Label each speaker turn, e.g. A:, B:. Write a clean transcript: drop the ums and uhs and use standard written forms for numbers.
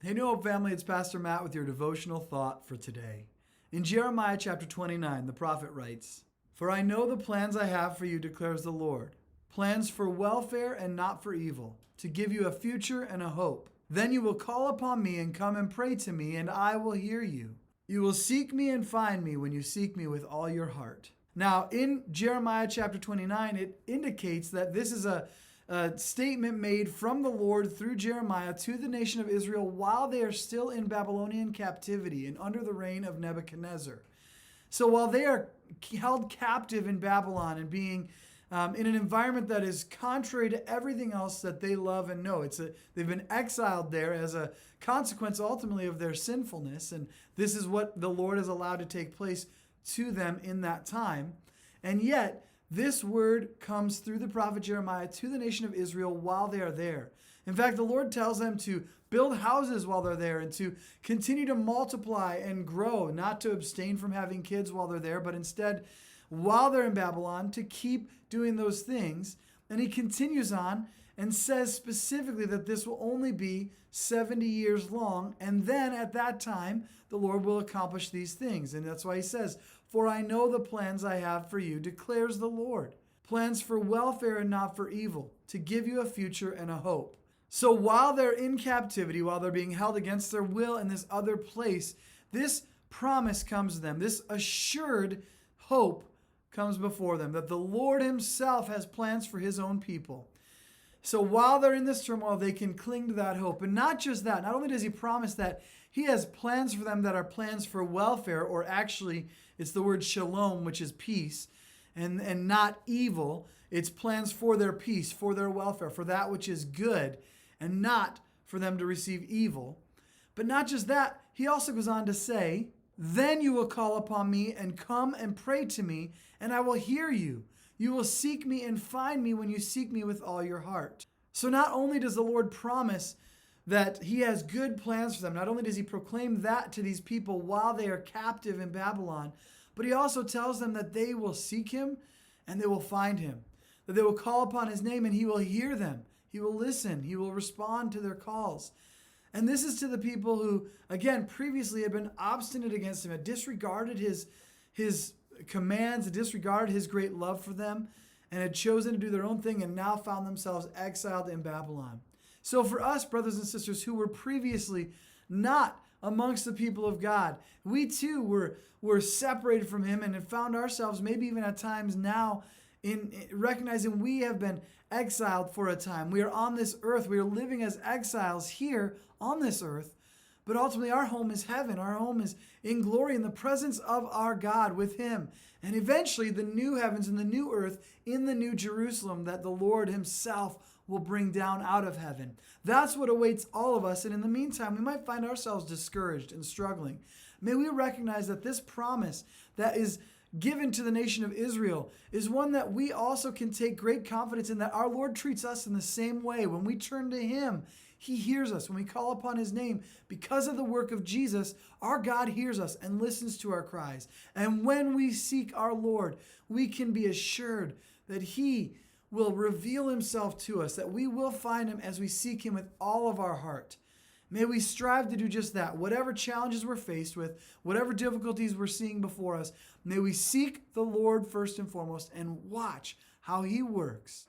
A: Hey, New Hope family, it's Pastor Matt with your devotional thought for today. In Jeremiah chapter 29, the prophet writes, "For I know the plans I have for you, declares the Lord, plans for welfare and not for evil, to give you a future and a hope. Then you will call upon me and come and pray to me, and I will hear you. You will seek me and find me when you seek me with all your heart." Now, in Jeremiah chapter 29, it indicates that this is a statement made from the Lord through Jeremiah to the nation of Israel while they are still in Babylonian captivity and under the reign of Nebuchadnezzar. So while they are held captive in Babylon and being in an environment that is contrary to everything else that they love and know, they've been exiled there as a consequence ultimately of their sinfulness, and this is what the Lord has allowed to take place to them in that time. And yet, this word comes through the prophet Jeremiah to the nation of Israel while they are there. In fact, the Lord tells them to build houses while they're there and to continue to multiply and grow, not to abstain from having kids while they're there, but instead, while they're in Babylon, to keep doing those things. And he continues on and says specifically that this will only be 70 years long. And then at that time, the Lord will accomplish these things. And that's why he says, "For I know the plans I have for you, declares the Lord. Plans for welfare and not for evil, to give you a future and a hope." So while they're in captivity, while they're being held against their will in this other place, this promise comes to them. This assured hope comes before them that the Lord himself has plans for his own people. So while they're in this turmoil, they can cling to that hope. And not just that, not only does he promise that he has plans for them that are plans for welfare, or actually it's the word shalom, which is peace, and not evil. It's plans for their peace, for their welfare, for that which is good, and not for them to receive evil. But not just that, he also goes on to say, "Then you will call upon me and come and pray to me, and I will hear you. You will seek me and find me when you seek me with all your heart." So not only does the Lord promise that he has good plans for them, not only does he proclaim that to these people while they are captive in Babylon, but he also tells them that they will seek him and they will find him, that they will call upon his name and he will hear them. He will listen. He will respond to their calls. And this is to the people who, again, previously had been obstinate against him, had disregarded his commands, had disregarded his great love for them, and had chosen to do their own thing and now found themselves exiled in Babylon. So for us, brothers and sisters, who were previously not amongst the people of God, we too were separated from him and had found ourselves maybe even at times now in recognizing we have been exiled for a time. We are on this earth. We are living as exiles here on this earth. But ultimately, our home is heaven. Our home is in glory in the presence of our God with him. And eventually, the new heavens and the new earth in the new Jerusalem that the Lord himself will bring down out of heaven. That's what awaits all of us. And in the meantime, we might find ourselves discouraged and struggling. May we recognize that this promise that is given to the nation of Israel is one that we also can take great confidence in, that our Lord treats us in the same way. When we turn to him, he hears us. When we call upon his name, because of the work of Jesus, our God hears us and listens to our cries. And when we seek our Lord, we can be assured that he will reveal himself to us, that we will find him as we seek him with all of our heart. May we strive to do just that. Whatever challenges we're faced with, whatever difficulties we're seeing before us, may we seek the Lord first and foremost and watch how he works